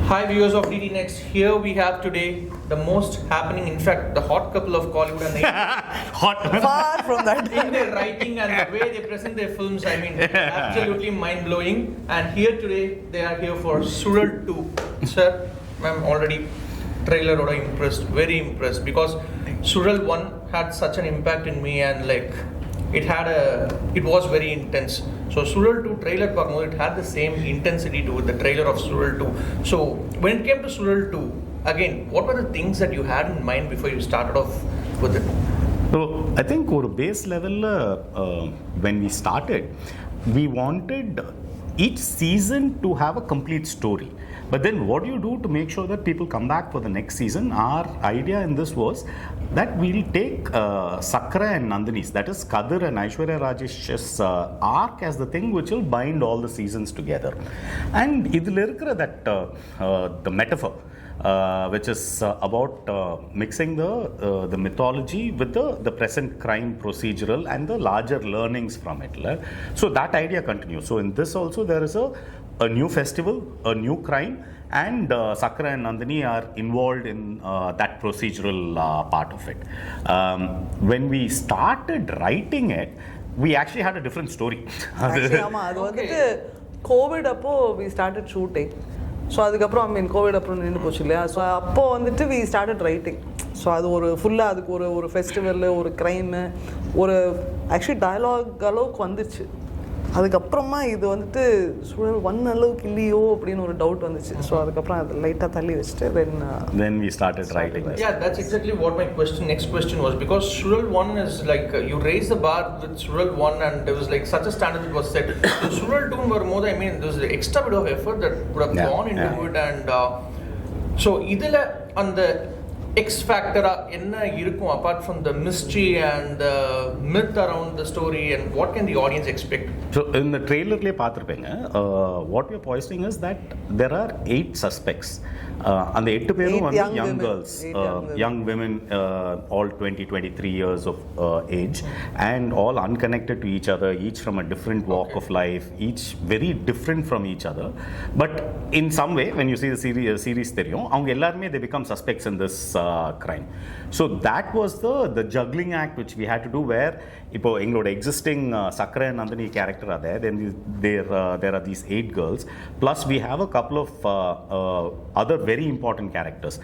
Hi viewers of DD Next. Here we have today the most happening, in fact, the hot couple of Collywood and Hot. Far from that. in their writing and the way they present their films. I mean, absolutely mind blowing. And here today they are here for Suzhal 2. Sir, I'm already trailer or impressed, very impressed because Suzhal 1 had such an impact in me and like it was very intense. So Suzhal 2 trailer it had the same intensity to the trailer of Suzhal 2. So when it came to Suzhal 2, again, what were the things that you had in mind before you started off with it? So I think on a base level, when we started, we wanted each season to have a complete story. But then what do you do to make sure that people come back for the next season? Our idea in this was that we'll take Sakra and Nandini's, that is Kathir and Aishwarya Rajesh's arc as the thing which will bind all the seasons together. And idhil irukra that the metaphor, which is about mixing the mythology with the present crime procedural and the larger learnings from it. So that idea continues. So in this also there is a new festival, a new crime, and Sakra and Nandini are involved in that procedural part of it. When we started writing it, we actually had a different story. Actually, அது வந்துட்டு Covid அப்போ we started shooting. So அதுக்கப்புறம் Covid அப்புறம் நின்று போச்சு இல்லையா. So அப்போ வந்துட்டு we started writing. ஸோ அது ஒரு ஃபுல்லாக அதுக்கு ஒரு ஃபெஸ்டிவல், ஒரு க்ரைமு, ஒரு ஆக்சுவலி டயலாக் அளவுக்கு வந்துச்சு. அதுக்கப்புறமா இது வந்துட்டு சூழல் 1 அளவுக்கு இல்லையோ அப்படின்னு ஒரு டவுட் வந்துச்சு. ஸோ அதுக்கப்புறம் அது லைட்டாக தள்ளி வச்சுட்டு then we started writing. Yeah, that's exactly what my next question was, because Suzhal 1 is like you raise the bar with Suzhal 1 and there was like such a standard that was set. So Suzhal 2 were more, I mean, there was the extra bit of effort that would have gone into it, and so idhila and the X factor enna irukum apart from the mystery and the myth around the story, and what can the audience expect? So in the trailer le paathirpenga, what we are posting is that there are 8 suspects, and the 8 perum are young girls, young women, all 23 years of age, and all unconnected to each other, each from a different walk of life, each very different from each other. But in some way, when you see the series theriyum, avanga ellarume they become suspects in this crime. So that was the juggling act which we had to do, where இப்போ எங்களோட existing Sakra and Nandini character are there, then there are these 8 girls, plus we have a couple of other very important characters.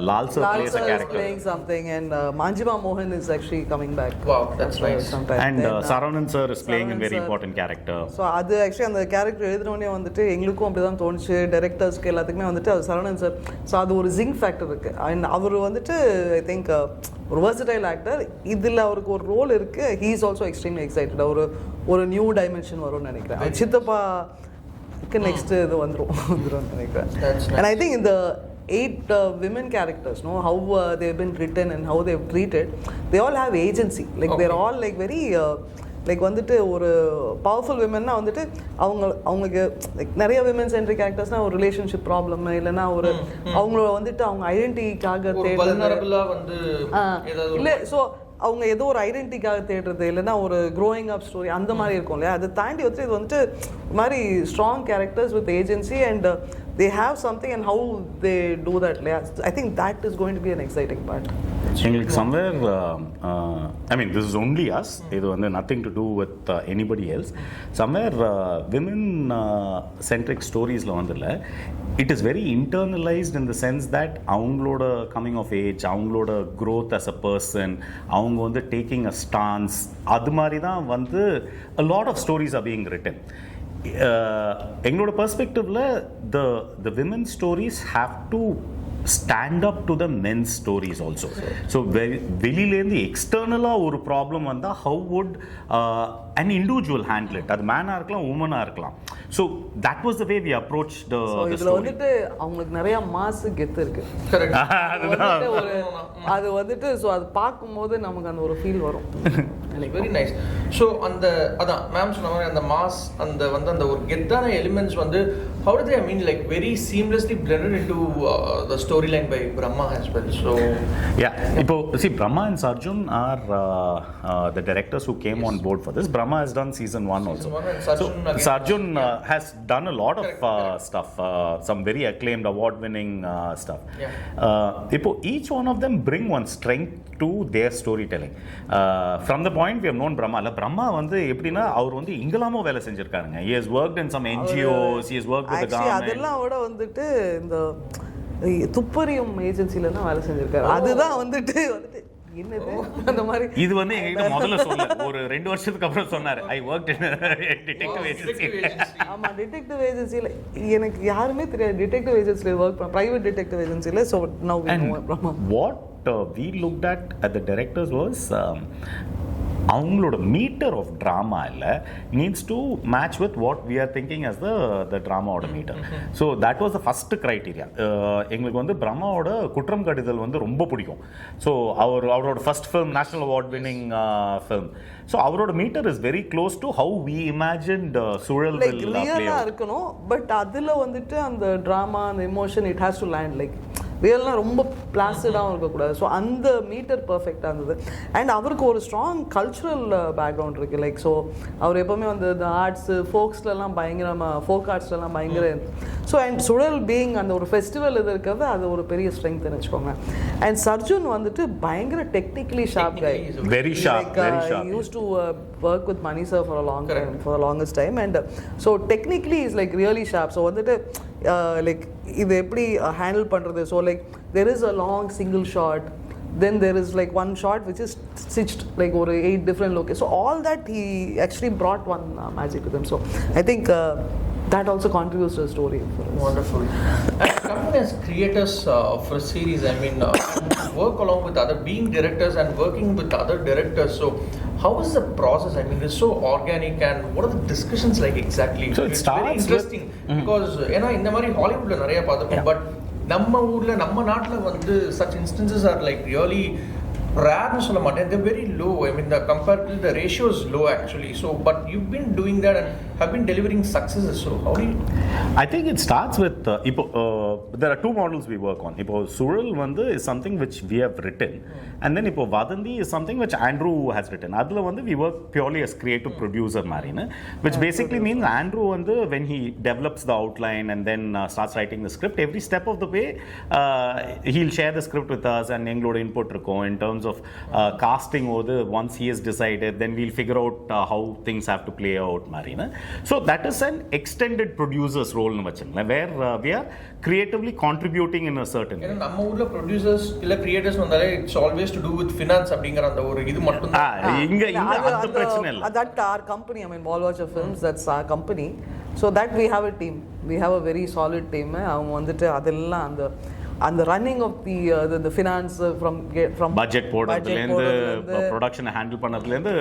Lal sir plays a character, is playing something, and Manjima Mohan is actually coming back. Wow, that's nice. And Saravanan sir is playing a very important character. So அது actually அந்த character எழுதுனோடனே வந்துட்டு எங்களுக்கும் அப்படி தான் தோணுச்சு, டைரக்டர்ஸ்க்கு எல்லாத்துக்குமே வந்துட்டு அது சரவணன் சார். ஸோ அது ஒரு ஜிங்க் ஃபேக்டர் இருக்கு. அண்ட் அவர் வந்துட்டு ஐ திங்க் ஒரு versatile ஆக்டர். இதில் அவருக்கு ஒரு ரோல் இருக்கு. he is also extremely excited. ஒரு நியூ டைமென்ஷன் வரும்னு நினைக்கிறேன். சித்தப்பாக்கு நெக்ஸ்ட் இது வந்துரும் நினைக்கிறேன். And I think in the 8 women characters, how they've been written and how they've treated, they all have agency. Like they're all like very like வந்துட்டு ஒரு powerful விமன்னா வந்துட்டு அவங்களுக்கு லைக் நிறைய விமன் சென்ட்ரிக் கேரக்டர்ஸ்னா ஒரு ரிலேஷன்ஷிப் ப்ராப்ளம் இல்லைன்னா ஒரு அவங்கள வந்துட்டு அவங்க ஐடென்டிட்டிக்காக இல்லை. ஸோ அவங்க ஏதோ ஒரு ஐடென்டிட்டிக்காக தேடுறது இல்லைன்னா ஒரு க்ரோயிங் அப் ஸ்டோரி அந்த மாதிரி இருக்கும் இல்லையா. அதை தாண்டி வந்துட்டு இது வந்துட்டு மாதிரி strong characters with agency and they have something, and how they do that, I think that is going to be an exciting part. Somewhere, I mean, this is only us. It has nothing to do with anybody else. Somewhere, women-centric stories, it is very internalized in the sense that avangaloda coming of age, avangaloda growth as a person, avanga taking a stance, adu mari dhaan a lot of stories are being written. எங்களோட பெர்ஸ்பெக்டிவ்ல the women's stories have to stand up to the men's stories also. So வெளியிலேருந்து எக்ஸ்டர்னலாக ஒரு problem வந்தால் how would an individual handle it? அது மேனாக இருக்கலாம், உமனாக இருக்கலாம். So that was the way we approached the இதுல வந்துட்டு அவங்களுக்கு நிறைய மாசு கெத்து இருக்கு. அது வந்துட்டு ஸோ அது பார்க்கும்போது நமக்கு அந்த ஒரு ஃபீல் வரும். Very nice. ஸோ அதான் மேம் சொன்ன மாதிரி அந்த மாஸ் அந்த ஒரு கெத்தான elements how did they, I mean, like very seamlessly blended into the storyline by Brahma as well? So yeah, see, Brahma and Sarjun are the directors who came on board for this. Brahma has done season 1 also. And Sarjun So again. Sarjun has done a lot of stuff, some very acclaimed, award-winning stuff. Each one of them bring one strength to their storytelling. From the point we have known Brahma, Brahma வந்து எப்படின்னா அவர் வந்து இங்கலாமோ வேலை செஞ்சிருக்காருங்க. He has worked in some NGOs, he has worked with the government. அதெல்லாம் விட வந்துட்டு இந்த துப்பறியும் ஏஜென்சில தான் வேலை செஞ்சிருக்காரு. அதுதான் வந்துட்டு என்னது அந்த மாதிரி இது வந்து எங்ககிட்ட முதல்ல சொல்ல ஒரு 2 வருஷத்துக்கு அப்புறம் சொன்னாரு I worked in detective agency. ஆமா, டிடெக்டிவ் ஏஜென்சில எனக்கு யாருமே தெரியாது டிடெக்டிவ் ஏஜென்சில வர்க் பண்ண பிரைவேட் டிடெக்டிவ் ஏஜென்சில. So now we know Brahma. What we looked at the directors was அவங்களோட மீட்டர் ஆஃப் ட்ராமா இல்லை needs to match with what we are thinking as the ட்ராமாவோட metre. So that was the first criteria. எங்களுக்கு வந்து பிரம்மாவோட குற்றம் கடிதல் வந்து ரொம்ப பிடிக்கும். So அவரோட first film national award winning film. So அவரோட metre is very close to how we imagined சூழல் ரியலாக இருக்கணும். பட் அதில் வந்துட்டு அந்த ட்ராமா அந்த emotion it has to land like ரியல்லாம் ரொம்ப பிளாஸ்டாகவும் இருக்கக்கூடாது. ஸோ அந்த மீட்டர் பர்ஃபெக்டாக இருந்தது. அண்ட் அவருக்கு ஒரு ஸ்ட்ராங் கல்ச்சுரல் பேக்ரவுண்ட் இருக்குது. லைக் ஸோ அவர் எப்போவுமே வந்து இந்த ஆர்ட்ஸு ஃபோக்ஸ்லலாம் பயங்கரமாக ஃபோக் ஆர்ட்ஸ்லாம் பயங்கர. ஸோ அண்ட் சுழல் பீயிங் அந்த ஒரு ஃபெஸ்டிவல் இது இருக்கிறது அது ஒரு பெரிய ஸ்ட்ரென்த்னு வச்சுக்கோங்க. அண்ட் சர்ஜுன் வந்துட்டு பயங்கர technically sharp guy. Very sharp, very sharp. Use to work with Mani sir for a long time, for longest time. And so technically is like really sharp. So வந்துட்டு லைக் இது எப்படி ஹேண்டில் பண்ணுறது. So like there is a long single shot, then there is like one shot which is stitched like over 8 different locations. So all that he actually brought one magic with him. So I think that also contributes to the story for us. Wonderful. And coming as creators for a series, I mean, work along with other, being directors and working with other directors. So how is the process? I mean, it's so organic, and what are the discussions like exactly? So it starts very interesting because இந்த மாதிரி ஹாலிவுட்ல நிறைய பார்த்துப்போம். But நம்ம ஊர்ல நம்ம நாட்டுல வந்து such instances are like really rare னு சொல்ல மாட்டேன். They're very low. I mean, comparatively the ratio is low actually. So but you've been doing that and have been delivering successes. So how do you? I think it starts with there are two models we work on. Suzhal வந்து is something which we have written, and then Vadanthi is something which Andrew has written. Adula வந்து we work purely as creative producer marine, which basically means Andrew வந்து when he develops the outline and then starts writing the script, every step of the way he'll share the script with us and எங்களோட input இருக்கும் in terms of casting over once he has decided, then we'll figure out how things have to play out marine. So that is an extended producer's role nu vachunga, where we are creatively contributing in a certain way. நம்ம ஊர்ல producers இல்ல creators வந்தாலே it's always to do with finance அப்படிங்கற அந்த ஒரு இது மட்டும் தான். இங்க அந்த பிரச்சனை இல்ல. That our company, I mean Ballwatcher Films, that's our company. So that we have a team. We have a very solid team. அவங்க வந்துட்டு அதெல்லாம் அந்த running of the finance from budget போடுறதுல இருந்து production ஹேண்டில் பண்ணதுல இருந்து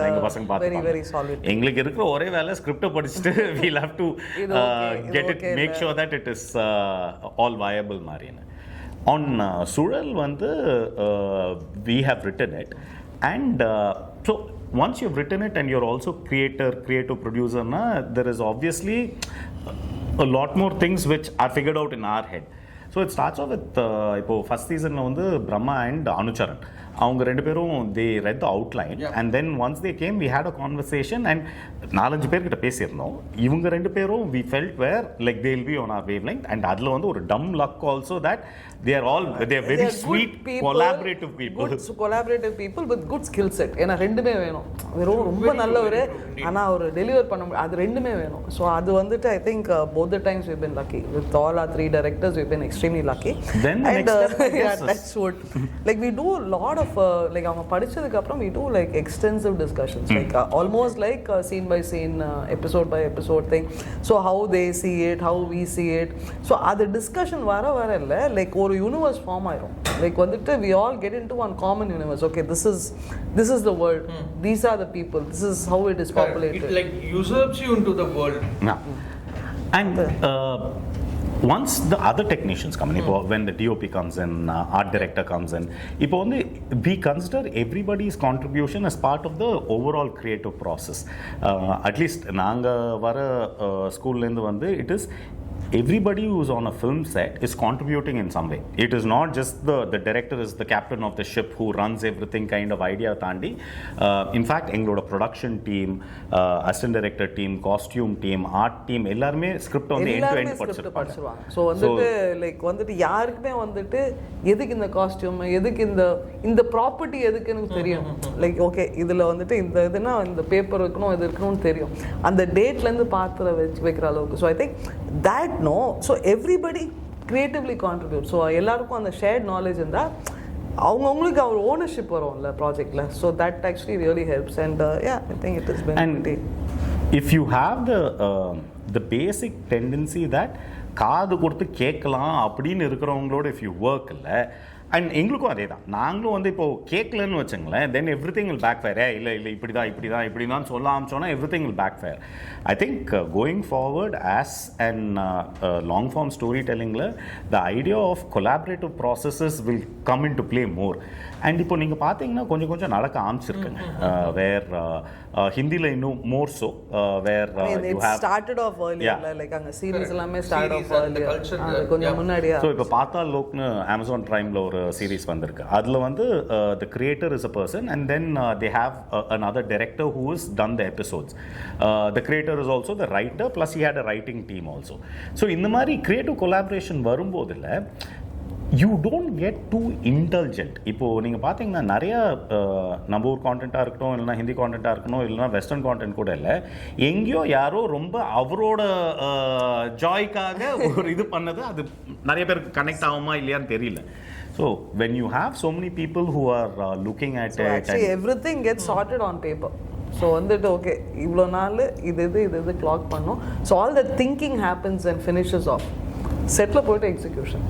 எங்க பசங்க பாத்துப்பாங்க. very solid. எங்களுக்கு இருக்கிற ஒரே வேலை ஸ்கிரிப்ட் படிச்சிட்டு we'll have to get it, make sure that it is all viable marine. On Suzhal வந்து we have written it, and so once you've written it and you're also creative producer na, there is obviously a lot more things which are figured out in our head. So it starts off with first season வந்து Brahma and Anucharan. அவங்க ரெண்டு பேரும் they read the outline, and then once they came we had a conversation and 4-5 பேர்கிட்ட பேசியிருந்தோம். இவங்க ரெண்டு பேரும் we felt were like they'll be on our wavelength, and அதுல வந்து ஒரு dumb luck also that they are very sweet people, collaborative people with good skill set. ஏன்னா ரெண்டுமே வேணும். ரொம்ப நல்லவரு ஆனா அவர் டெலிவர் பண்ண முடியும், அது ரெண்டுமே வேணும். ஸோ அது வந்துட்டு I think both the times we've been lucky with all our 3 directors. We've been extremely lucky. Then the next step yeah, that's what like we do a lot of like அவங்க படிச்சதுக்கு அப்புறம் we do like extensive discussions, like almost like scene by scene, episode by episode thing. So how they see it, how we see it. So அது discussion வர இல்ல like ஒரு universe form ஆயிரும். Like வந்துட்டு we all get into one common universe. Okay, this is the world, these are the people, this is how it is populated. It like usurps you into the world. Yeah. And once the other technicians come in, when the DOP comes in, art director comes in, we consider everybody's contribution as part of the overall creative process. At least naanga vara school la indu it is everybody who is on a film set is contributing in some way. It is not just the director is the captain of the ship who runs everything kind of idea thandi. In fact, engaloda production team, assistant director team, costume team, art team எல்லாருமே script வந்து end to end படிச்சிருப்பாங்க. So வந்துட்டு like வந்துட்டு யாருக்குமே வந்துட்டு எதுக்கு இந்த costume, எதுக்கு இந்த ப்ராப்பர்ட்டி எதுக்குன்னு தெரியும். லைக் ஓகே இதில் வந்துட்டு இந்த இதுனா இந்த பேப்பர் இருக்கணும், இது இருக்கணும்னு தெரியும். அந்த டேட்லேருந்து பாத்திரம் வைக்கிற அளவுக்கு. So I think that no, so everybody creatively contributes. So எல்லாருக்கும் அந்த shared knowledge இருந்தால் அவங்களுக்கு அவர் ஓனர்ஷிப் வரும்ல ப்ராஜெக்ட்ல. So that actually really helps and yeah I think it is and if you have the basic tendency that காது கொடுத்து கேட்கலாம் அப்படின்னு இருக்கிறவங்களோட if you work இல்லை, அண்ட் எங்களுக்கும் அதே தான். நாங்களும் வந்து இப்போது கேட்கலன்னு வச்சுங்களேன், then everything will backfire. இல்லை இப்படி தான் சொல்ல ஆரம்பிச்சோன்னா everything will backfire. I think going forward as and long form story டெல்லிங்கில் the idea of collaborative processes will come into play more. And இப்போ நீங்கள் பார்த்தீங்கன்னா கொஞ்சம் நடக்க ஆரம்பிச்சிருக்குங்க. வேர் ஹிந்தியில் இன்னும் more so where you have started off earlier like அங்க சீரிஸ் எல்லாமே ஸ்டார்ட் ஆஃப் earlier கொஞ்சம் முன்னாடியா. ஸோ இப்போ பாத்தால் லோக்னு அமேசான் பிரைமில் ஒரு சீரீஸ் வந்திருக்கு. அதில் வந்து the creator is a person and then they have another director who has done the episodes. The creator is also the writer plus he had a writing team also. So இந்த மாதிரி creative collaboration வரும்போதில் you don't get too indulgent. இப்போது நீங்கள் பார்த்தீங்கன்னா நிறையா நம்ம ஊர் கான்டென்ட்டாக இருக்கட்டும், இல்லைனா ஹிந்தி கான்டென்ட்டாக இருக்கணும், இல்லைனா வெஸ்டர்ன் கான்டென்ட் கூட இல்லை, எங்கேயோ யாரோ ரொம்ப அவரோட ஜாய்க்காக ஒரு இது பண்ணது அது நிறைய பேருக்கு கனெக்ட் ஆகுமா இல்லையான்னு தெரியல. So when you have so many people who are looking at so it, actually everything gets sorted on paper. So வந்துட்டு ஓகே இவ்வளோ நாள் இது கிளாக் பண்ணோம். So all the thinking happens and finishes off செட்டில் போய்ட்டு execution.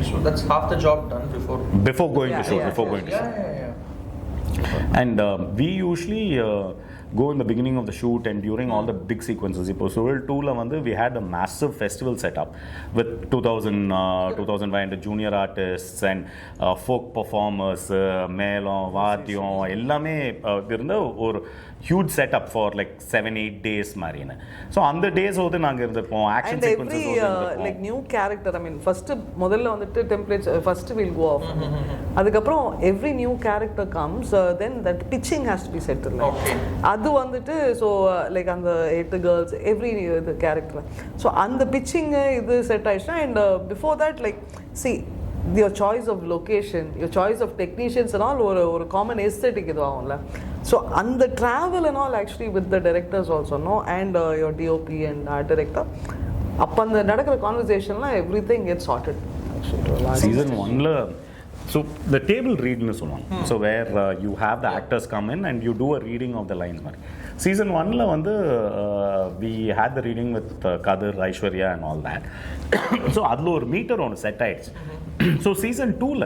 So that's half the job done before going to shoot. And we usually go in the beginning of the shoot and during all the big sequences. இப்போ Suzhal 2ல வந்து we had a massive festival set up with 2005 junior artists and folk performers, மேளம் வாத்தியம் எல்லாமே இருந்த ஒரு huge setup for like 7-8 days மாதிரின்னு. So அந்த days வந்து நாங்கள் இருந்திருப்போம். Action sequences like new character. I mean first முதல்ல வந்துட்டு templates first will go off. அதுக்கப்புறம் every new character comes then that pitching has to be settle. அது வந்துட்டு ஸோ லைக் அந்த 8 கேர்ள்ஸ் எவ்ரி இது கேரக்டர். ஸோ அந்த பிச்சிங்கு இது செட் ஆயிடுச்சுன்னா and before that like see your choice of location, your choice of technicians and all ஒரு common aesthetic இது ஆகும்ல. So and the travel and all actually with the directors also no and your DOP and art director அப்போ அந்த நடக்கிற கான்வர்சேஷன்லாம் everything gets sorted actually. Season 1ல so the table read னு சொல்லுவாங்க. So where you have the actors come in and you do a reading of the lines மாதிரி. Season 1ல வந்து we had the reading with Kathir, Aishwarya and all that. So அதில் ஒரு metre ஒன்று set ஆயிடுச்சு. So season 2ல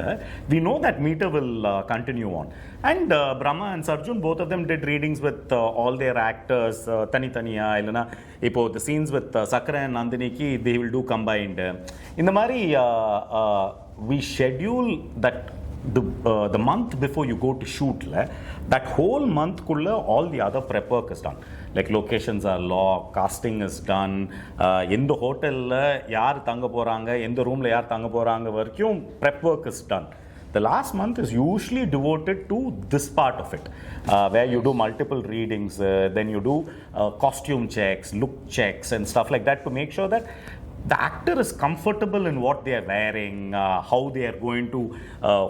we know that meter will continue on and Brahma and Sarjun both of them did readings with all their actors தனித்தனியா இல்லைனா இப்போ the scenes with Sakra and Nandiniki they will do combined. இந்த மாதிரி we schedule that the month before you go to shoot that whole month kulla all the other prep work is done. Like locations are locked, casting is done, எந்த ஹோட்டலில் யார் தங்க போகிறாங்க, எந்த ரூமில் யார் தங்க போகிறாங்க வரைக்கும் prep work is done. The last month is usually devoted to this part of it, where you do multiple readings, then you do costume checks, look checks and stuff like that to make sure that the actor is comfortable in what they are wearing, how they are going to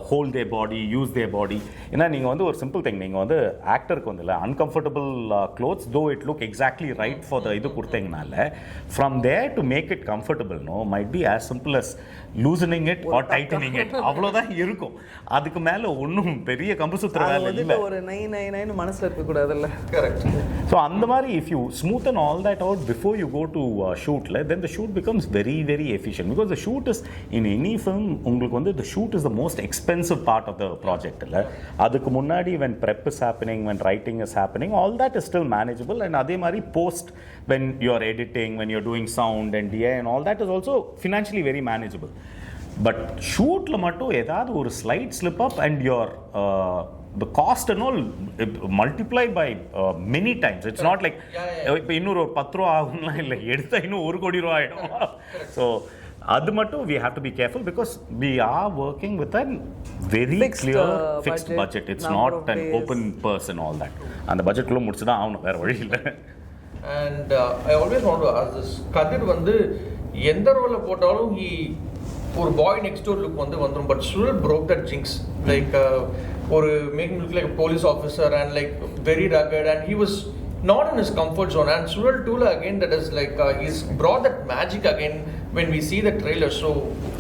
hold their body, use their body. ஏன்னா நீங்கள் வந்து ஒரு simple thing, நீங்கள் வந்து ஆக்டருக்கு வந்து இல்லை uncomfortable clothes though it look exactly right for the இது கொடுத்தீங்கனால from there to make it comfortable no might be as simple as loosening it or tightening it. அவ்வளோதான் இருக்கும். அதுக்கு மேலே ஒன்றும் பெரிய கம்பசுத்திர வேலை இல்லை. ஒரு 999 மனசில் இருக்கக்கூடாதுல்ல. Correct. So அந்த மாதிரி if you smoothen all that out before you go to shoot then the shoot becomes very, very efficient because the shoot is, in any film, உங்களுக்கு வந்து the shoot is the most expensive part of the project. அதுக்கு முன்னாடி when prep is happening, when writing is happening, all that is still manageable. And அதே மாதிரி post, when you're editing, when you're doing sound and DI and all that is also financially very manageable. But shootல மட்டும் ஏதாவது ஒரு slight slip up and your the cost and all multiply by many times. It's not like இப்போ இன்னொரு 10 ரூபா ஆகும்னா இல்லை, எடுத்தா இன்னும் 1 கோடி ரூபா ஆகிடும். ஸோ அது மட்டும் we have to be careful because we are working with a very clear fixed budget. It's not an open purse and all that. அந்த பட்ஜெட்குள்ளே முடிச்சு தான் ஆகணும், வேறு வழி இல்லை. And I always want to ask this. Kathir வந்து எந்த ரோலை போட்டாலும் ஒரு பாய் நெக்ஸ்ட் டோர் லுக் வந்துடும். But Suzhal broke that jinx. Like ஒரு make him look like a police officer and like very rugged, and he was not in his comfort zone. And Suzhal too again, that is like he's brought that magic again when we see the trailer. So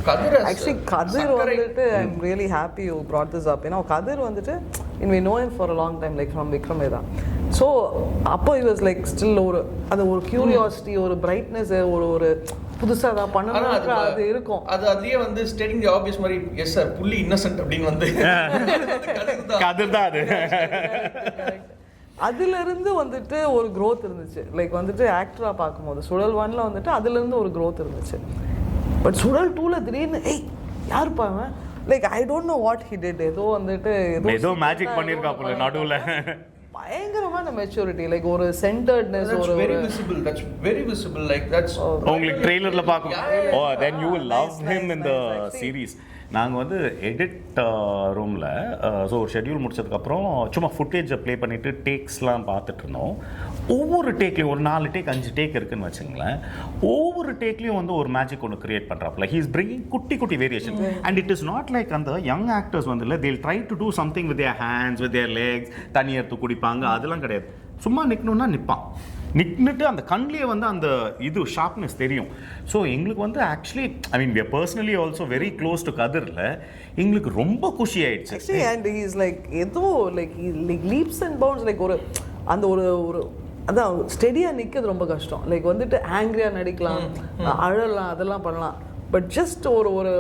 Kathir has actually Kathir வந்துட்டு I'm really happy you brought this up. You know, Kathir வந்துட்டு and we know him for a long time, like from Vikram Vedha. So அப்போ he was like still ஒரு curiosity, ஒரு brightness, ஒரு புதுசா தான் பண்ணணும் அது இருக்கும். அதுலயே வந்து ஸ்டேட்டிங் தி ஆப்வியஸ் மாதிரி எஸ் சார் புள்ளி இன்னசென்ட் அப்படின்னு வந்து கதிர் தான் அது. அதுல இருந்து வந்துட்டு ஒரு growth இருந்துச்சு. லைக் வந்துட்டு ஆக்டரா பார்க்கும்போது Suzhal 1ல வந்துட்டு அதுல இருந்து ஒரு growth இருந்துச்சு. பட் Suzhal 2ல திடீர்னு யாருப்பா அவன், like I don't know what he did. ஏதோ வந்துட்டு ஏதோ மேஜிக் பண்ணிருக்காப்புல நடுவுல. பயங்கரமான மெச்சூரிட்டி, லைக் ஒரு சென்டர்ட்னஸ், ஒரு very visible like that's உங்களுக்கு ட்ரெய்லர்ல பார்க்கணும். Oh, then you will love him in the series. நாங்கள் வந்து எடிட் ரூமில் ஸோ ஒரு ஷெட்யூல் முடிச்சதுக்கப்புறம் சும்மா ஃபுட்டேஜை ப்ளே பண்ணிவிட்டு டேக்ஸ்லாம் பார்த்துட்டு இருந்தோம். ஒவ்வொரு டேக்லேயும் ஒரு 4 டேக் 5 டேக் இருக்குன்னு வச்சுங்களேன். ஒவ்வொரு டேக்லேயும் வந்து ஒரு மேஜிக் ஒன்று கிரியேட் பண்ணுறாப்புல. ஹீ இஸ் பிரிங்கிங் குட்டி variation. And it is not like அந்த யங் ஆக்டர்ஸ் வந்து இல்லை, they'll try to do something with their hands, with their legs, தண்ணி எடுத்து குடிப்பாங்க, அதெல்லாம் கிடையாது. சும்மா நிற்கணுன்னா நிற்பான், நின்றுட்டு அந்த கண்ணிலே வந்து அந்த இது ஷார்ப்னஸ் தெரியும். ஸோ எங்களுக்கு வந்து actually I mean we are personally also very close to கதிரில் எங்களுக்கு ரொம்ப குஷி ஆயிடுச்சு. Actually and he is like ஏதோ like leaps and bounds, like ஒரு அந்த ஒரு அதான் ஸ்டெடியாக நிற்கிறது ரொம்ப கஷ்டம். லைக் வந்துட்டு ஆங்க்ரியாக நடிக்கலாம், அழலாம், அதெல்லாம் பண்ணலாம். பட் ஜஸ்ட்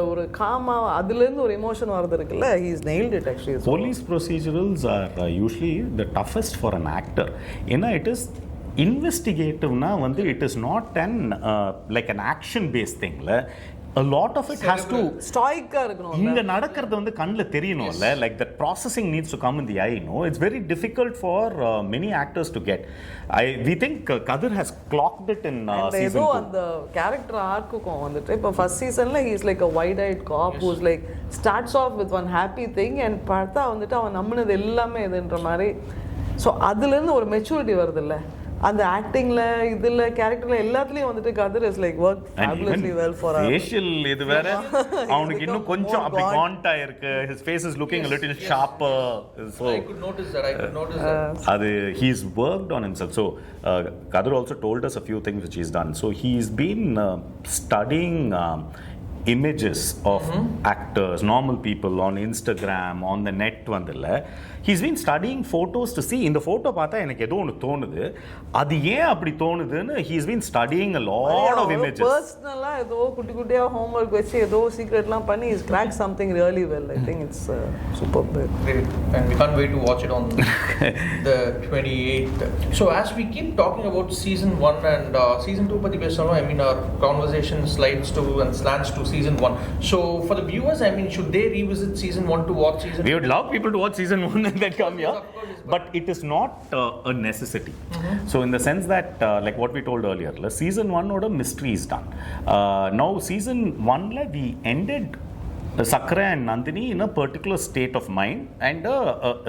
ஒரு காமா அதுலேருந்து ஒரு எமோஷன் வரது இருக்குல்ல, he has nailed it actually. Police procedurals are usually the toughest for an actor. ஏன்னா it is investigative-na வந்து it is not an like an action based thing la. A lot of it has to stoic-ஆ இருக்கணும். இங்க நடக்கிறது வந்து கண்ணுல தெரியணும்ல, like that processing needs to come in the eye. No, it's very difficult for many actors to get. We think Kathir has clocked it in season 2. அந்த character arc-க்கும் வந்துட்டு இப்போ first season-ல he is like a wide-eyed cop who's like starts off with one happy thing and பார்த்தா வந்துட்டு அவன் நம்பினது எல்லாமே இதுன்ற மாதிரி. So அதுலேருந்து ஒரு மெச்சூரிட்டி வருது இல்லை, அந்த ஆக்டிங்ல இதுல கேரக்டர்ல எல்லாத்துலயும் வந்துட்டு Kathir is like work fabulously well for us. Facial இது வேற அவனுக்கு இன்னும் கொஞ்சம் அப்படி காண்டா இருக்கு. His face is looking a little sharper. So I could notice that. அது he's worked on himself. So Kathir also told us a few things which he's done. So he's been studying images of actors, normal people on Instagram, on the net vandilla. He's been studying photos to see இந்த photo பார்த்தா எனக்கு ஏதோ ஒன்று தோணுது, அது ஏன் அப்படி தோணுதுன்னு he's been studying a lot of images. Personally ஏதோ குட்டியா homework வச்சு ஏதோ secretலாம் பண்ணி he's cracked something really well. I think it's superb. Great. And we can't wait to watch it on the 28th. So as we keep talking about season 1 and season 2 பத்தி பேசணும், I mean our conversation slides to and slants to season 1. So for the viewers, I mean, should they revisit season 1 to watch season 2? We would love people to watch season 1 and then come here, but it is not a necessity. So in the sense that like what we told earlier, season 1 oda mystery is done. Now season 1 la we ended Sakra and Nandini in a particular state of mind and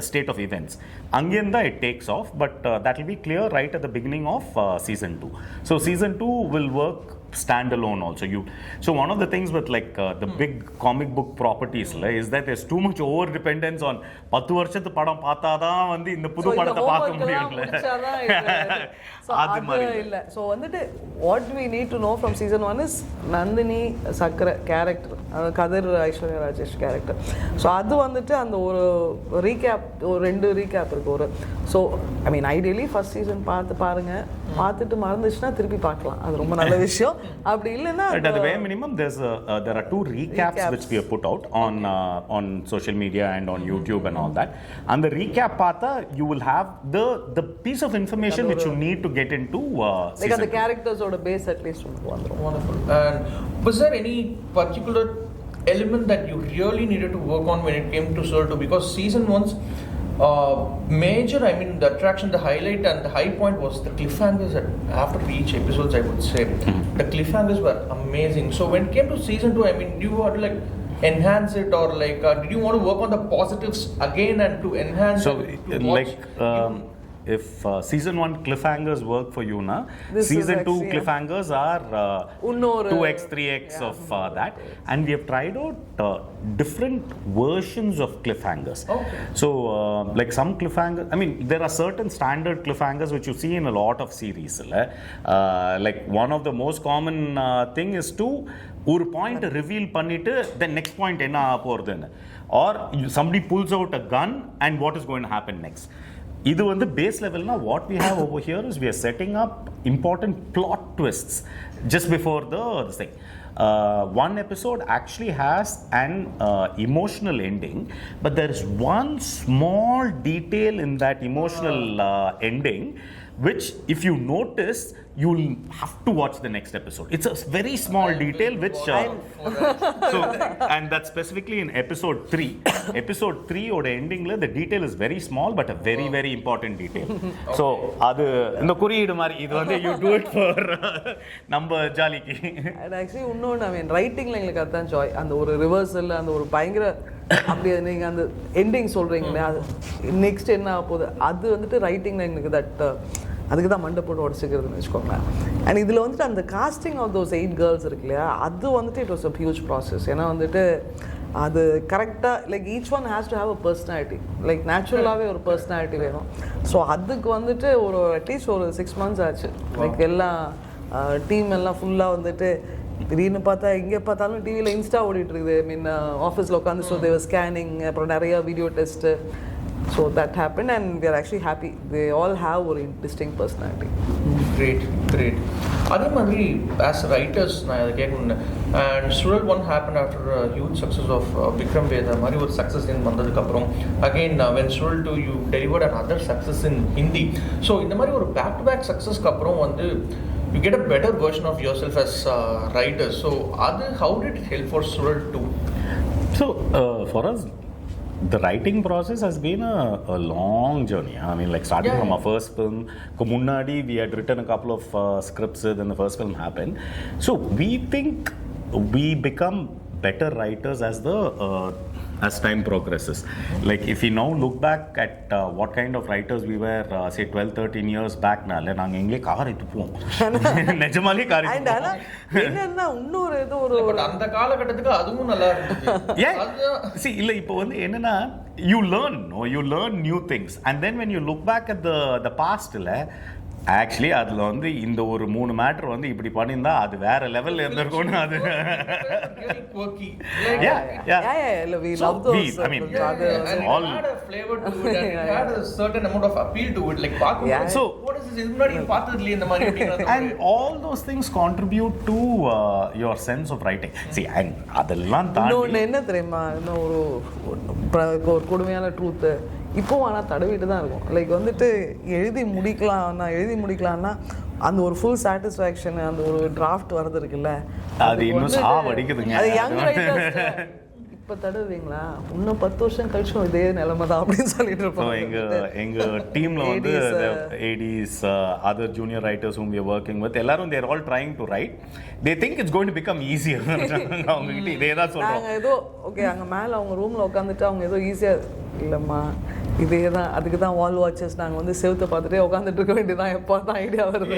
a state of events. Angenda it takes off, but that will be clear right at the beginning of season 2. So season 2 will work standalone also. So one of the things with like the big comic book properties is that there's too much over dependence on 10 வருஷத்து படம் பார்த்தாதான் வந்து இந்த புது படத்தை பார்க்க முடியும்ல. So அது இல்ல. So வந்துட்டு what we need to know from season 1 is Nandini Sakra character, Kathir Aishwarya Rajesh character. So அது வந்துட்டு அந்த ஒரு recap, ஒரு 2 recap இருக்கு. So I mean ideally first season பார்த்து பாருங்க, பார்த்துட்டு மறந்துச்சுன்னா திருப்பி பார்க்கலாம், அது ரொம்ப நல்ல விஷயம். அப்படி இல்லைன்னா at the bare minimum there are 2 recaps which we have put out on social media and on YouTube and all that, and the recap பார்த்தா you will have the piece of information which you need to get into like the characters oda base at least வந்துரும். Wonderful. And was there any particular element that you really needed to work on when it came to Suzhal 2? Because season 1's major, I mean, the attraction, the highlight and the high point was the cliffhangers after each episodes, I would say. The cliffhangers were amazing. So when it came to season 2, I mean, do you want to like enhance it, or like did you want to work on the positives again and to enhance so it, to watch? like if season 1 cliffhangers work for you na, season 2 cliffhangers are 2x 3x of that, and we have tried out different versions of cliffhangers. Okay. So like some cliffhangers, I mean there are certain standard cliffhangers which you see in a lot of series, like one of the most common thing is to ஒரு point reveal பண்ணிட்டு then next point என்ன ஆக போறதுன்னு, or somebody pulls out a gun and what is going to happen next. இது வந்து base லெவல்னா what we have over here is we are setting up important plot twists just before the thing. One episode actually has an emotional ending, but there is one small detail in that emotional ending which if you notice you'll have to watch the next episode. It's a very small detail which so and that's specifically in episode 3. Episode 3 oda ending la the detail is very small but a very very important detail. So adu inda kuriyidu mari idu vande you do it for நம்ம ஜாலிக்கு. And actually இன்னொன்று, I mean ரைட்டிங்ல எங்களுக்கு அதுதான் Joy. அந்த ஒரு reversal, அந்த ஒரு பயங்கர அப்படி நீங்கள் அந்த எண்டிங் சொல்கிறீங்களே, அது நெக்ஸ்ட் என்ன ஆக போகுது, அது வந்துட்டு ரைட்டிங்கில் எங்களுக்கு தட் அதுக்கு தான் மண்டை போட்டு உடச்சிக்கிறதுன்னு வச்சுக்கோங்களேன். அண்ட் இதில் வந்துட்டு அந்த காஸ்டிங் ஆஃப் தோஸ் 8 கேர்ள்ஸ் இருக்கு இல்லையா, அது வந்துட்டு it was a huge process. ஏன்னா வந்துட்டு அது கரெக்டாக like each one has to have a personality, like நேச்சுரலாகவே ஒரு பர்சனாலிட்டி வேணும். ஸோ அதுக்கு வந்துட்டு ஒரு அட்லீஸ்ட் ஒரு 6 months ஆச்சு. லைக் எல்லாம் டீம் எல்லாம் ஃபுல்லாக வந்துட்டு திடீர்னு பார்த்தா இங்கே பார்த்தாலும் டிவியில் இன்ஸ்டா ஓடிட்டு இருக்குது. ஐ மீன் ஆஃபீஸில் உட்காந்து ஸோ தேவர் ஸ்கேனிங், அப்புறம் நிறைய video test. So that happened and we are actually happy. They all have a distinct personality. Great. அதே மாதிரி as writers நான் அதை கேட்கணும். And Suzhal 1 happened after a huge success of Vikram Vedha மாதிரி ஒரு success வந்ததுக்கப்புறம் again when Suzhal 2 you delivered another success in Hindi. So இந்த மாதிரி ஒரு back to back successக்கு அப்புறம் வந்து you get a better version of yourself as writers. So how did it help for Suzhal 2? So for us the writing process has been a long journey. I mean, like starting from our first film, Munnadi, we had written a couple of scripts when the first film happened. So we think we become better writers as time progresses. Like if we now look back at what kind of writers we were say 12-13 years back na le naanga ingle kaar itupom nejamali kaar and ana enna இன்னொரு ஏதோ ஒரு but அந்த கால கட்டத்துக்கு அதுவும் நல்லா இருந்துச்சு. see illa ipo வந்து என்னன்னா you learn new things, and then when you look back at the past la actually அதில் வந்து இந்த ஒரு 3 மேட்டர் வந்து இப்படி பண்ணியிருந்தா அது வேற லெவலில் இருந்திருக்கும்னு அது we love those. I mean, all had a flavor to it and it had a certain amount of appeal to it. Like பார்க்கும்போது so what is this முன்னாடி பார்த்ததுல இந்த மாதிரி அப்படிங்கறது, and all those things contribute to your sense of writing. See, and அதெல்லாம் தாண்டி என்ன தெரியுமா, இன்னும் ஒரு கொடுமையான ட்ரூத்து இப்போவும் ஆனால் தடவிட்டு தான் இருக்கும். லைக் வந்துட்டு எழுதி முடிக்கலாம்னா அந்த ஒரு ஃபுல் சாட்டிஸ்ஃபேக்ஷன், அந்த ஒரு டிராஃப்ட் வரது இருக்குல்ல, அது இன்னும் சாவடிக்குதுங்க. அது யங் ரைட்டர்ஸ் இப்போ தடுவீங்களா, இன்னும் 10 வருஷம் கழிச்சும் இதே நிலைமை தான் அப்படின்னு சொல்லிட்டு இருப்போம். எங்க டீம்ல வந்து ADs, other junior writers whom we are working with, எல்லாரும் they are all trying to write. They think it's going to become easier. அவங்க கிட்ட இதே தான் சொல்றோம். நாங்க ஏதோ ஓகே அங்க மேல அவங்க ரூம்ல உட்காந்துட்டு அவங்க ஏதோ ஈஸியா இல்லம்மா இதே தான், அதுக்கு தான் வால் வாட்சஸ் நாங்கள் வந்து செவுத்தை பார்த்துட்டே உட்காந்துட்டு இருக்க வேண்டியதான், எப்போ தான் ஐடியா வருது.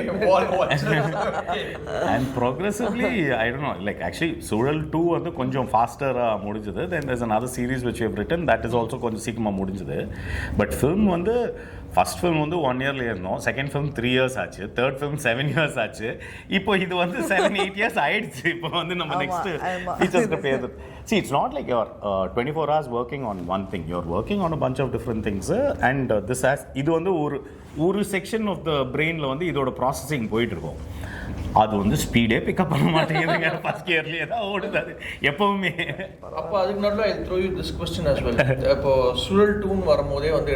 And progressively, I don't know, like actually Suzhal 2 வந்து கொஞ்சம் ஃபாஸ்டராக முடிஞ்சது. Then there's another series which we have written that is also கொஞ்சம் சீக்கிரமாக முடிஞ்சது. But film வந்து ஃபர்ஸ்ட் ஃபிலிம் வந்து 1 இயர்ல இருந்தோம், செகண்ட் ஃபிலிம் 3 இயர்ஸ் ஆச்சு, தேர்ட் ஃபிலிம் 7 இயர்ஸ் ஆச்சு, இப்போ இது வந்து 7-8 இயர்ஸ் ஆயிடுச்சு. இப்போ வந்து நம்ம நெக்ஸ்ட் ஃபீச்சர்ஸ்க்கு பேர். See, it's not like you're 24 hours working on one thing. You're working on a bunch of different things, and this has இது வந்து ஒரு செக்ஷன் ஆஃப் த பிரெயின்ல வந்து இதோட ப்ராசஸிங் போயிட்டு இருக்கும். அது வந்து ஸ்பீடே பிக்கப் பண்ண மாட்டேங்குதுங்க. ஃபர்ஸ்ட் இயர்லயே தான் ஓடுது அது எப்பவுமே. அப்போ அதுக்கு நடுவில் I throw you this question as well. இப்போ சுழல் 2 வரும்போதே வந்து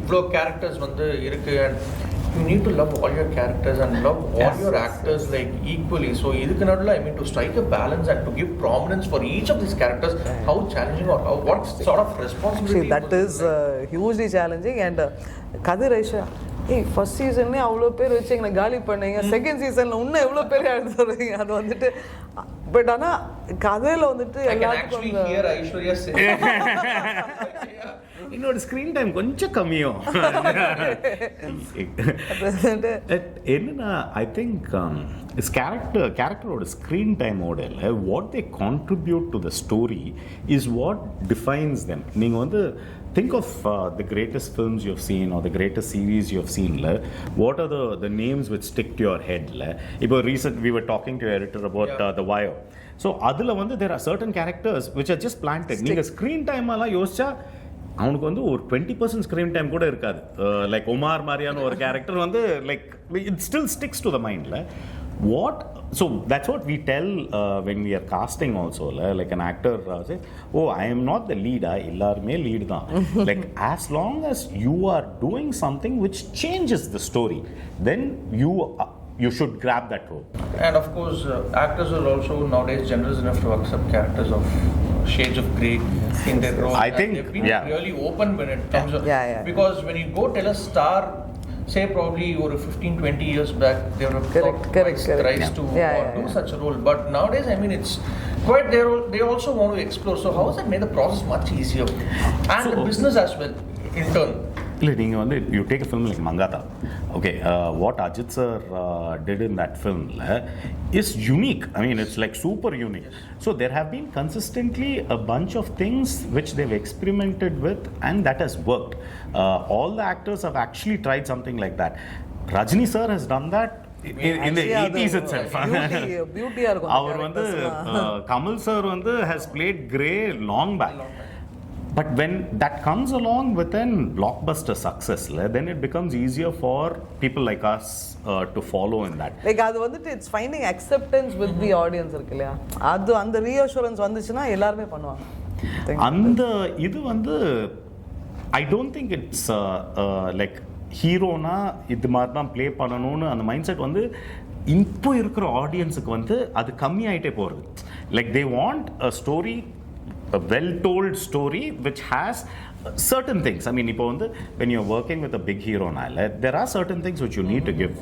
இவ்வளோ கேரக்டர்ஸ் வந்து இருக்கு, and you need to love all your characters and love all your actors like equally. So இதுக்கு நடுவில் I mean to strike a balance and to give prominence for each of these characters, how challenging or how what sort of responsibility? See, that is hugely challenging. And Kathir Aisha, first சீசன்லேயே அவ்வளோ பேர் வச்சு எங்களை காலி பண்ணீங்க, second சீசனில் இன்னும் எவ்வளோ பேர் எடுத்துறீங்க. அது வந்துட்டு பட் ஆனால் கதையில் வந்துட்டு எல்லாத்துக்கும் என்னோட ஸ்க்ரீன் டைம் கொஞ்சம் கம்மியும். என்னன்னா ஐ திங்க் இஸ் கேரக்டரோட ஸ்க்ரீன் டைமோட இல்லை, what they contribute to the story is what defines them. நீங்கள் வந்து think of the greatest films you have seen or the greatest series you have seen. What are the names which stick to your head? இப்போ recent we were talking to your editor about The Wire. So அதில் வந்து there are certain characters which are just planted. நீங்கள் screen time எல்லாம் யோசிச்சா அவனுக்கு வந்து ஒரு 20% screen time கூட இருக்காது. லைக் உமார் மாதிரியான ஒரு கேரக்டர் வந்து like it still sticks to the மைண்டில். So that's what we tell when we are casting also, like an actor say, oh, I am not the lead, ellarume lead dhaan. Like as long as you are doing something which changes the story, then you should grab that role. And of course actors are also nowadays generous enough to accept characters of shades of grey in their role. I think they've been really open when it comes because when you go tell a star, say probably over 15-20 years back, they were thrice to do such a role, but nowadays I mean it's quite they also want to explore. So how has that made the process much easier and the business as well in turn? இல்லை நீங்கள் வந்து you take a film like Mankatha, okay, what Ajith sir did in that film is unique. I mean it's like super unique. So there have been consistently a bunch of things which they've experimented with and that has worked. All the actors have actually tried something like that. Rajini sir has done that in the 80s itself. பியூட்டியா இருக்கும். அவர் வந்து Kamal sir வந்து has played Grey long back. But when that comes along with a blockbuster success, then it becomes easier for people like us to follow in that. Like அது வந்துட்டு it's finding acceptance with the audience இருக்குல்லையா, அது அந்த reassurance வந்துச்சுன்னா எல்லாருமே பண்ணுவாங்க. அந்த இது வந்து I don't think it's like ஹீரோனா இது மாதிரி தான் ப்ளே பண்ணணும்னு அந்த மைண்ட் செட் வந்து இப்போ இருக்கிற ஆடியன்ஸுக்கு வந்து அது கம்மியாயிட்டே போகிறது. Like they want a story, a well-told story which has certain things. I mean, when you're working with a big hero, there are certain things which you need to give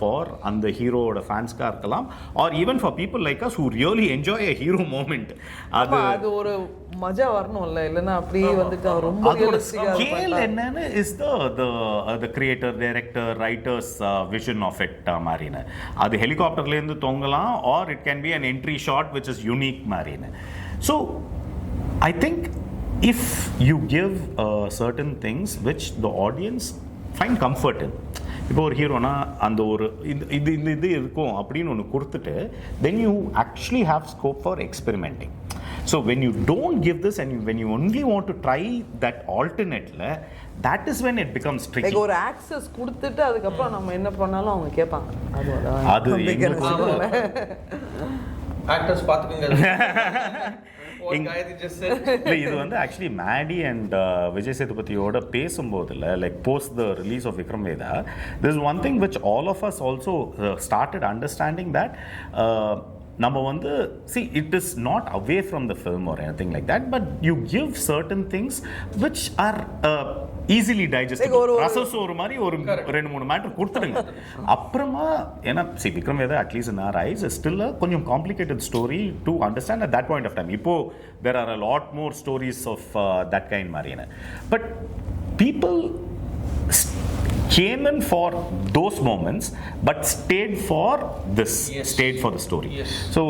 for and the hero or fans ka irkalam, or even for people like us who really enjoy a hero moment. அது ஒரு மஜா வரணும்ல, இல்லனா அப்படியே வந்துட்டு ரொம்ப ரியலிஸ்டிக்கா scale என்னன்னு is the creator, director, writers vision of it marine. அது ஹெலிகாப்டர்ல இருந்து தொங்கலாம், or it can be an entry shot which is unique marine. So I think if you give certain things which the audience find comfort in, இப்போ ஒரு ஹீரோனா அந்த ஒரு இது இருக்கும் அப்படின்னு ஒன்று கொடுத்துட்டு then you actually have scope for experimenting. So when you don't give this and when you only want to try that alternate, that is when it becomes tricky. ஒரு access கொடுத்துட்டு அதுக்கப்புறம் நம்ம என்ன பண்ணாலும் அவங்க கேட்பாங்க. அது actors பாத்துக்கங்க. இது வந்து ஆக்சுவலி மேடி அண்ட் விஜய் சேதுபதியோட பேசும்போது like post the release of Vikram Vedha, this is one thing which all of us also started understanding that நம்ம வந்து see it is not away from the film or anything like that, but you give certain things which are easily digestible. ரசசோறு மாதிரி ஒரு 2-3 matter கொடுத்துடுங்க. அப்புறமா ஏன்னா Vikram Vedha at least in our eyes is still a கொஞ்சம் complicated story to understand at that point of time. இப்போ there are a lot more stories of that kind மாதிரியான, but people came in for those moments but stayed for this, stayed for the story. So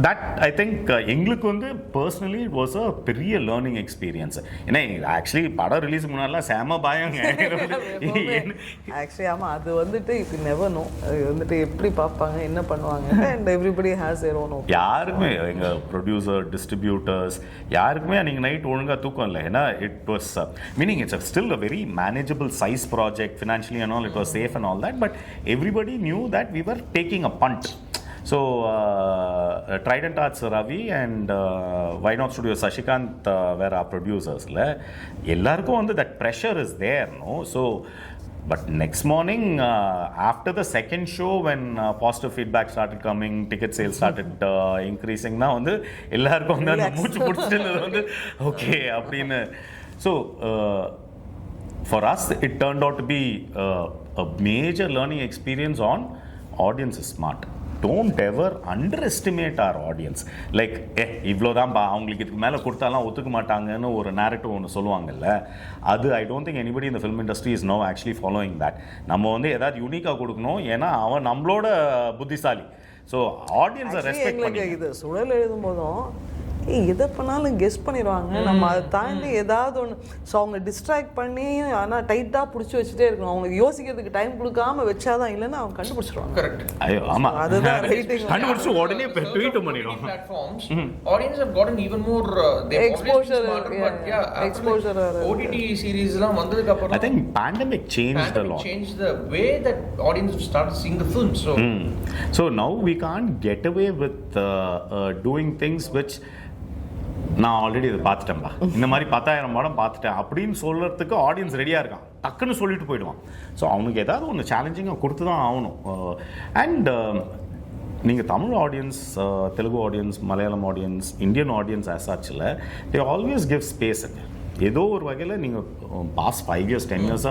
that I think எங்களுக்கு வந்து personally it was a பெரிய learning experience. ஏன்னா actually படம் release முன்னாடிலாம் செம பயங்க. Actually ஆமாம், அது வந்துட்டு இப்போ நெவர் நோ வந்துட்டு எப்படி பார்ப்பாங்க என்ன பண்ணுவாங்க, and everybody has their own opinion. யாருக்குமே எங்கள் ப்ரொடியூசர் டிஸ்ட்ரிபியூட்டர்ஸ் யாருக்குமே நீங்கள் நைட் ஒழுங்காக தூக்கம் இல்லை. ஏன்னா it was meaning it's still a very manageable size project, financially and all it was safe and all that, but everybody knew that we were taking a punt. So Trident Arts Ravi and Why Not Studio Sashikant were our producers. எல்லாருக்கும் வந்து that pressure is there, no? So but next morning after the second show when positive feedback started coming, ticket sales started increasing, now வந்து எல்லாருக்கும் வந்து அந்த மூச்சு பிடிச்சிட்டு வந்து okay அப்படின்னு. So for us, it turned out to be a major learning experience on audience is smart. Don't ever underestimate our audience. Like, இவ்வளோதான் அவங்களுக்கு இதுக்கு மேலே கொடுத்தாலாம் ஒத்துக்க மாட்டாங்கன்னு ஒரு நேரட்டிவ் ஒன்று சொல்லுவாங்கல்ல, அது ஐ டோன்ட் திங்க் எனிபடி இந்த film industry is no actually following that. நம்ம வந்து ஏதாவது யூனிக்காக கொடுக்கணும், ஏன்னா அவன் நம்மளோட புத்திசாலி. ஸோ ஆடியன்ஸை ரெஸ்பெக்ட் பண்ணி இது சுழல் எழுதும் போதும் எதை பண்ணாலும் கெஸ் பண்ணிடுவாங்க. நம்ம அதை தாண்டி ஏதாவது ஒன்று ஸோ அவங்க டிஸ்ட்ராக்ட் பண்ணி ஆனால் டைட்டாக பிடிச்சி வச்சுட்டே இருக்கணும். அவங்களுக்கு யோசிக்கிறதுக்கு டைம் கொடுக்காம வச்சாதான், இல்லைன்னா அவங்க கண்டுபிடிச்சிருவாங்க. கரெக்ட். ஐயோ ஆமாம், அதுதான் ரைட்டிங். கண்டுபிடிச்சு உடனே ட்வீட் பண்ணிடுவோம். Platforms, audience have gotten even more exposure. Exposure. OTT series எல்லாம் வந்ததுக்கு அப்புறம் I think pandemic changed a lot. Changed the way that audience started seeing the film. So now we can't get away with doing things which நான் already இதை பார்த்துட்டேன்பா, இந்த மாதிரி 10,000 படம் பார்த்துட்டேன் அப்படின்னு சொல்கிறதுக்கு ஆடியன்ஸ் ரெடியாக இருக்கான், டக்குன்னு சொல்லிட்டு போயிடுவான். ஸோ அவனுக்கு ஏதாவது ஒன்று சேலஞ்சிங்காக கொடுத்து தான் ஆகணும். அண்ட் நீங்கள் Tamil audience, Telugu audience, Malayalam audience, Indian audience ஆசாச்சில் தே ஆல்வேஸ் கிவ் ஸ்பேஸ். ஏதோ ஒரு வகையில் நீங்கள் பாஸ்ட் 5 years 10 years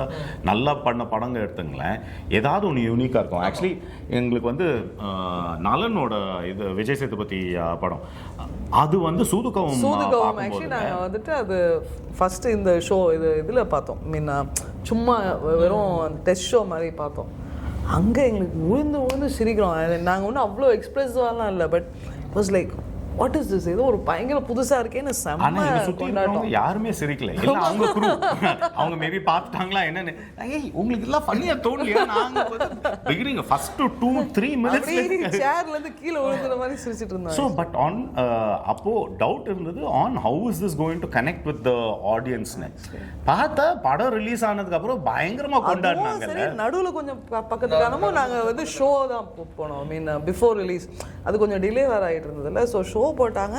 நல்லா பண்ண படங்கள் எடுத்துங்களேன், ஏதாவது ஒன்று யூனிக்காக இருக்கும். ஆக்சுவலி எங்களுக்கு வந்து நலனோட இது விஜய் சேதுபதி படம், அது வந்து சூதுகவும் ஆக்சுவலி நாங்கள் வந்துட்டு அது ஃபஸ்ட்டு இந்த ஷோ இதில் பார்த்தோம். மீன் சும்மா வெறும் டெஸ்ட் ஷோ மாதிரி பார்த்தோம். அங்கே எங்களுக்கு உழுந்து சிரிக்கிறோம். நாங்கள் ஒன்றும் அவ்வளோ எக்ஸ்பிரசிவாலாம் இல்லை, but it was like what is this, ஏதோ ஒரு பயங்கர புதுசா இருக்கேன்னு செம்ம கொண்டாட்டம். யாருமே சிரிக்கல, எல்லாம் அவங்க குரூ. அவங்க மேபி பார்த்துட்டாங்களா என்னன்னு, ஏய் உங்களுக்கு எல்லாம் ஃபன்னியா தோணலையா? நாங்க பிகினிங் ஃபர்ஸ்ட் 2-3 minutes சேர்ல இருந்து கீழ விழுந்துற மாதிரி சிரிச்சிட்டு இருந்தாங்க. சோ பட் ஆன் அப்போ டவுட் இருந்தது on how is this going to connect with the ஆடியன்ஸ்னு. பார்த்தா படம் ரிலீஸ் ஆனதுக்கு அப்புறம் பயங்கரமா கொண்டாடினாங்க. சரி, நடுவுல கொஞ்சம் பக்கத்துக்கானமோ நாங்க வந்து ஷோ தான் போனோம். ஐ மீன் பிஃபோர் ரிலீஸ் அது கொஞ்சம் டிலே வேற ஆயிட்டு இருந்ததுல. ஸோ ஷோ போட்டாங்க,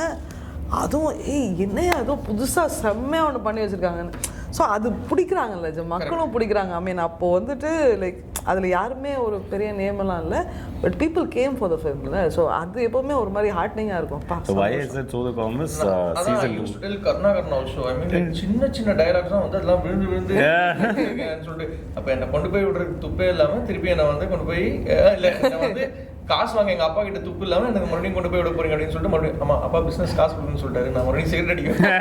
அதுவும் என்னையா ஏதோ புதுசாக செம்மையாக ஒன்று பண்ணி வச்சுருக்காங்கன்னு. ஸோ அது பிடிக்கிறாங்கல்ல, மக்களும் பிடிக்கிறாங்க. ஐ மீன் அப்போ வந்துட்டு லைக் அதில் யாருமே ஒரு பெரிய நேமெல்லாம் இல்லை, but people came for the ஃபிலிம்ல. ஸோ அது எப்போவுமே ஒரு மாதிரி ஹார்ட்னிங்காக இருக்கும். சின்ன சின்ன டயலாக்ஸ் தான் வந்து அதெல்லாம் விழுந்து சொல்லிட்டு அப்போ என்னை கொண்டு போய் விடுறதுக்கு துப்பே இல்லாமல் திருப்பி என்னை வந்து கொண்டு போய் இல்லை வந்து காசு வாங்க எங்க அப்பா கிட்ட துப்பு இல்லாம எனக்கு மறுபடியும் கொண்டு போய் விட போறீங்க அப்படின்னு சொல்லிட்டு மறுபடியும் ஆமா அப்பா பிசினஸ் காசு கொடுன்னு சொல்லிட்டாரு, நான் மறுபடியும் சிகரெட் அடிக்கிறேன்.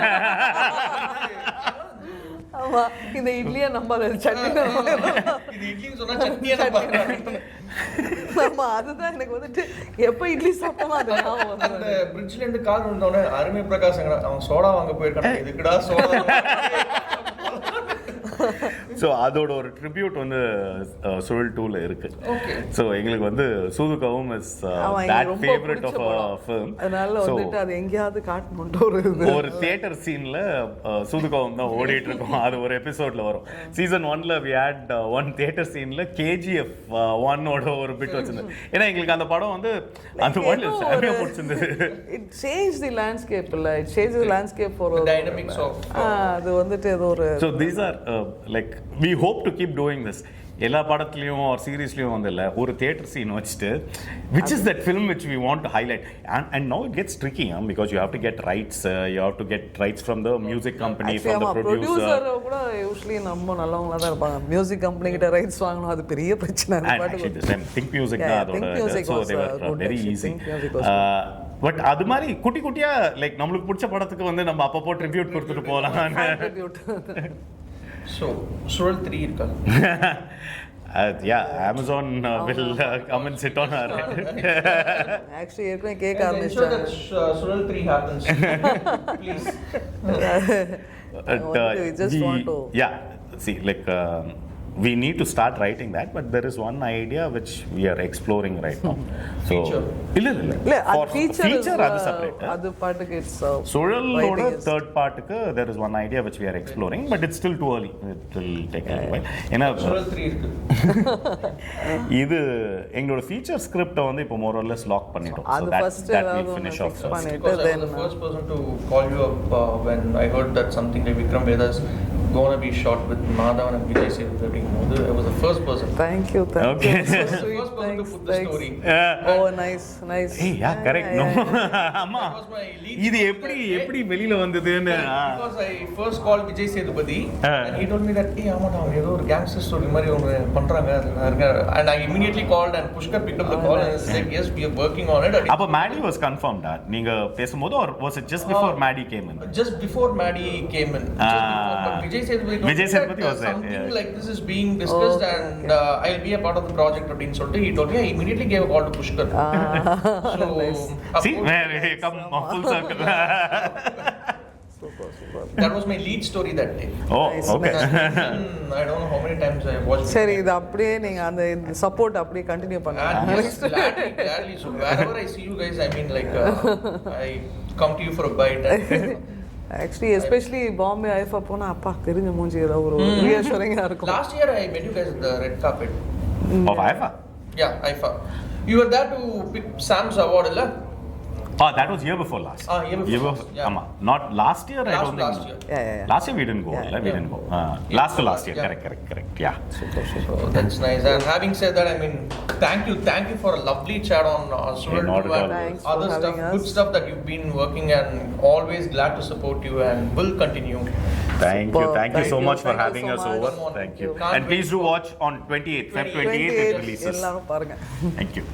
ஆமா, இந்த இட்லியை நம்பாத சட்னி, இது இட்லின்னு சொன்னா சட்னியை நம்பாத. ஆமா, அதுதான் எனக்கு வந்துட்டு எப்ப இட்லி சாப்பிட்டோமோ அது அந்த பிரிட்ஜ்ல இருந்து கார் வந்தோடனே அருமை பிரகாஷ் அவன் சோடா வாங்க போயிருக்கான், இதுக்குடா சோடா. ஸோ அதோட ஒரு ட்ரிபியூட் வந்து சுழல் 2ல இருக்கு. ஸோ எங்களுக்கு வந்து சூதுகவும் is that favourite of a film. அதனால வந்துட்டு அது எங்கயாவது காட்டணும்னு ஒரு தியேட்டர் சீன்ல சூதுகவும் தான் ஓடிட்டு இருக்கும். அது ஒரு எபிசோட்ல வரும். சீசன் 1ல we had one தியேட்டர் சீன்ல KGF 1 ஓட ஒரு பிட் வச்சிருந்தோம். ஏன்னா எங்களுக்கு அந்த படம் வந்து அந்த வேர்ல்ட்ல செமையா பிடிச்சிருந்தது. இட் சேஞ்ச் தி லேண்ட்ஸ்கேப் இல்ல, it change the landscape for dynamics of அது வந்துட்டு ஏதோ ஒரு. So these are like we hope to keep doing this. எல்லா படத்துலையும் ஒரு சீரீஸ்லையும் வந்து இல்லை ஒரு தியேட்டர் சீன் வச்சுட்டு which is that film which we want to highlight and now it gets tricky because you have to get rights, you have to get rights from the music company, from the producer. கூட usually நம்ம நல்லவங்களா தான் இருப்பாங்க. Music company கிட்ட rights வாங்கணும் அது பெரிய பிரச்சனை. Think Music தான் அதோட, so they were very easy. But அது மாதிரி குட்டி குட்டியா லைக் நம்மளுக்கு பிடிச்ச படத்துக்கு வந்து நம்ம அப்பப்போ ட்ரிபியூட் கொடுத்துட்டு போகலாம். ஸோ சுழல் 3 இருக்கா? Yeah, Amazon will come and sit on our head. Actually ஏற்கனவே கேட்க Guys, ensure that ஆரம்பிச்சிட்டாங்க. Sural 3 happens. Please. We just want to. Yeah, see, like we need to start writing that, but there is one idea which we are exploring right now. So, Feature. இல்ல இல்ல அது For feature அது separate. அது பாட்டுக்கு it's Suzhalோட third partக்கு there is one idea which we are exploring, but it's still too early. It will take a while. ஏன்னா Sural 3 இருக்கு. இது எங்களோட feature script வந்து இப்போ more or less lock பண்ணிட்டோம். அது So first that ஏதாவது will finish ஒண்ணு off fix first. பண்ணிட்டு Because I then was the first person to call you up when I heard that something like Vikram Veda's gonna be shot with Madhavan and Vijay Sethupathi. I was the first person. thank you Okay. so The sweet. first person to put the story. Oh nice. Hey, yeah, correct. No. அம்மா That was my lead. இது எப்படி வெளியில வந்ததுன்னு Because I first called Vijay Sethupathi and he told me that hey ஆமாடா ஏதோ ஒரு gangster story மாதிரி ஒன்று பண்றாங்க and I immediately called and Pushkar picked up the call and said yes we are working on it. அப்ப Maddie was confirmed நீங்க பேசும்போது or was it just before Maddie came in? Just before Maddie came in. But Vijay Sethupathi told Vijay me Sethupathi that was there, something yeah. like this is being discussed and I'll be a part of the project அப்படின்னு சொல்லிட்டு he told me I immediately gave a call to Pushkar. So See, come full circle. Super. that was my lead story that day. Oh, Nice, okay. I don't know how many times I watched it. சரி இது அப்படியே நீங்க அந்த support அப்படியே continue And பண்ணுங்க. yes, gladly. So wherever I see you guys, I mean like I come to you for a bite. Actually especially Bombay IIFA போனா அப்பா தெரிஞ்ச மூஞ்சி ஏதாவது ஒரு ரீஅஷூரிங்கா இருக்கும். Last year I met you guys at the red carpet. Of IFA? Yeah, IFA. You were there to pick Sam's award, illa? Oh, that was year before last. Year before last, yeah. Ama. Not last year, I don't Last think. year. Yeah. Last year we didn't go. Yeah. We didn't go. Last to last year. Correct. Yeah. So that's nice. And having said that, I mean, thank you for a lovely chat on Sural not at 2 all. and Thanks for other stuff, having us. good stuff that you've been working and always glad to support you and will continue. Thank you so much for Thank you having so us much. over. One more. Thank you. Can't And please wait do for- watch on 28th. Feb 28th it 28 releases. எல்லாரும் பாருங்க. Thank you.